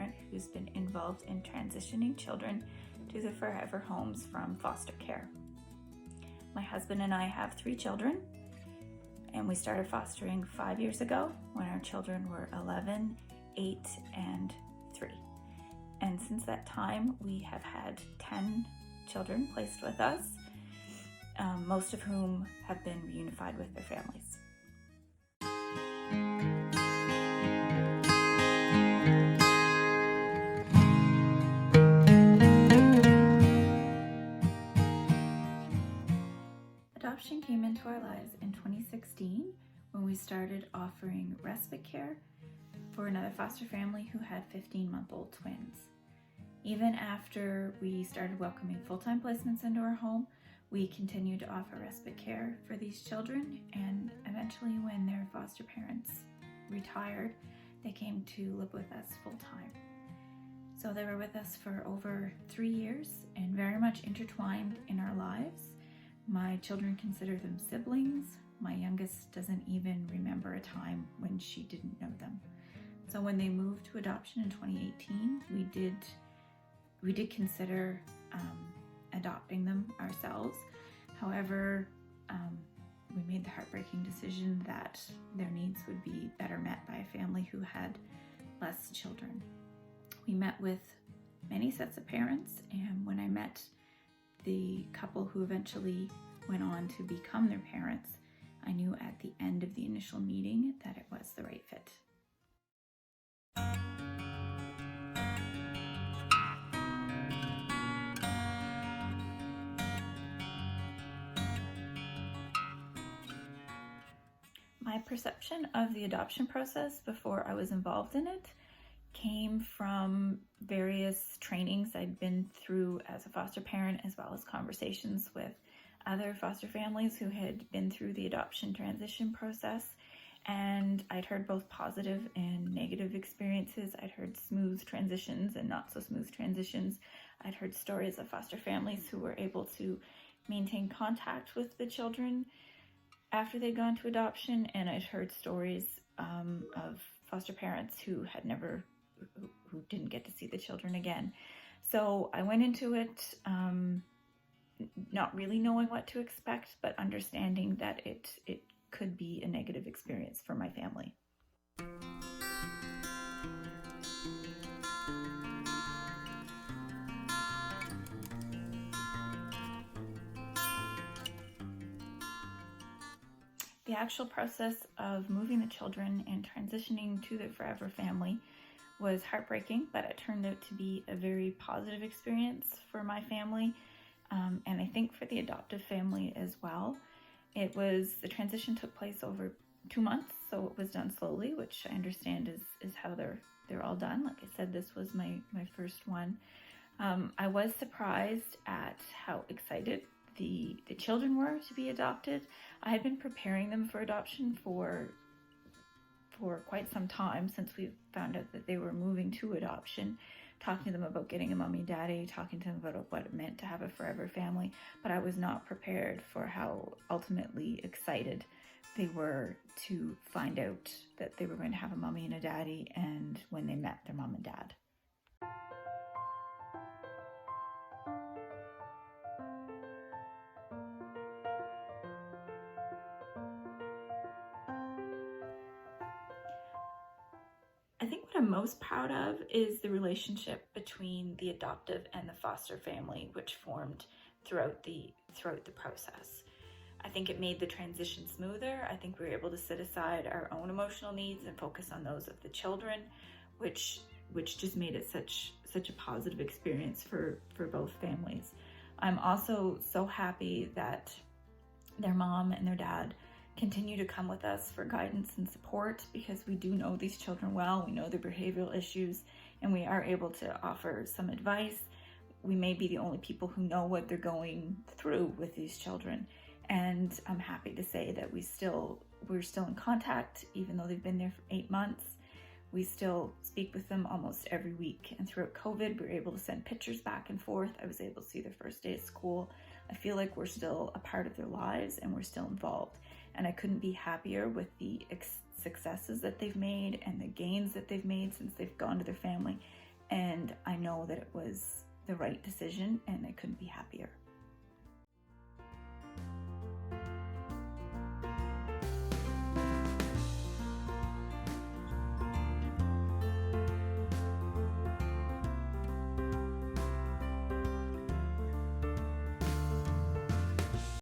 parent who's been involved in transitioning children to the forever homes from foster care. My husband and I have 3 children, and we started fostering 5 years ago when our children were 11, 8, and 3. And since that time, we have had 10 children placed with us, most of whom have been reunified with their families. Adoption came into our lives in 2016 when we started offering respite care for another foster family who had 15-month-old twins. Even after we started welcoming full-time placements into our home, we continued to offer respite care for these children, and eventually when their foster parents retired, they came to live with us full-time. So they were with us for over 3 years and very much intertwined in our lives. My children consider them siblings. My youngest doesn't even remember a time when she didn't know them. So when they moved to adoption in 2018, we did consider adopting them ourselves. However, we made the heartbreaking decision that their needs would be better met by a family who had less children. We met with many sets of parents, and when I met the couple who eventually went on to become their parents, I knew at the end of the initial meeting that it was the right fit. My perception of the adoption process before I was involved in it came from various trainings I'd been through as a foster parent, as well as conversations with other foster families who had been through the adoption transition process. And I'd heard both positive and negative experiences. I'd heard smooth transitions and not so smooth transitions. I'd heard stories of foster families who were able to maintain contact with the children after they'd gone to adoption, and I'd heard stories of foster parents who didn't get to see the children again. So I went into it not really knowing what to expect, but understanding that it could be a negative experience for my family. The actual process of moving the children and transitioning to their forever family was heartbreaking, but it turned out to be a very positive experience for my family, and I think for the adoptive family as well. The transition took place over 2 months, so it was done slowly, which I understand is how they're all done. Like I said, this was my first one. I was surprised at how excited the children were to be adopted. I had been preparing them for adoption for quite some time, since we found out that they were moving to adoption, talking to them about getting a mommy and daddy, talking to them about what it meant to have a forever family, but I was not prepared for how ultimately excited they were to find out that they were going to have a mommy and a daddy, and when they met their mom and dad. I think what I'm most proud of is the relationship between the adoptive and the foster family, which formed throughout the process. I think it made the transition smoother. I think we were able to set aside our own emotional needs and focus on those of the children, which just made it such a positive experience for both families. I'm also so happy that their mom and their dad continue to come with us for guidance and support, because we do know these children well, we know their behavioral issues, and we are able to offer some advice. We may be the only people who know what they're going through with these children, and I'm happy to say that we're still in contact, even though they've been there for 8 months. We still speak with them almost every week, and throughout COVID, we were able to send pictures back and forth. I was able to see their first day of school. I feel like we're still a part of their lives and we're still involved. And I couldn't be happier with the successes that they've made and the gains that they've made since they've gone to their family, and I know that it was the right decision and I couldn't be happier.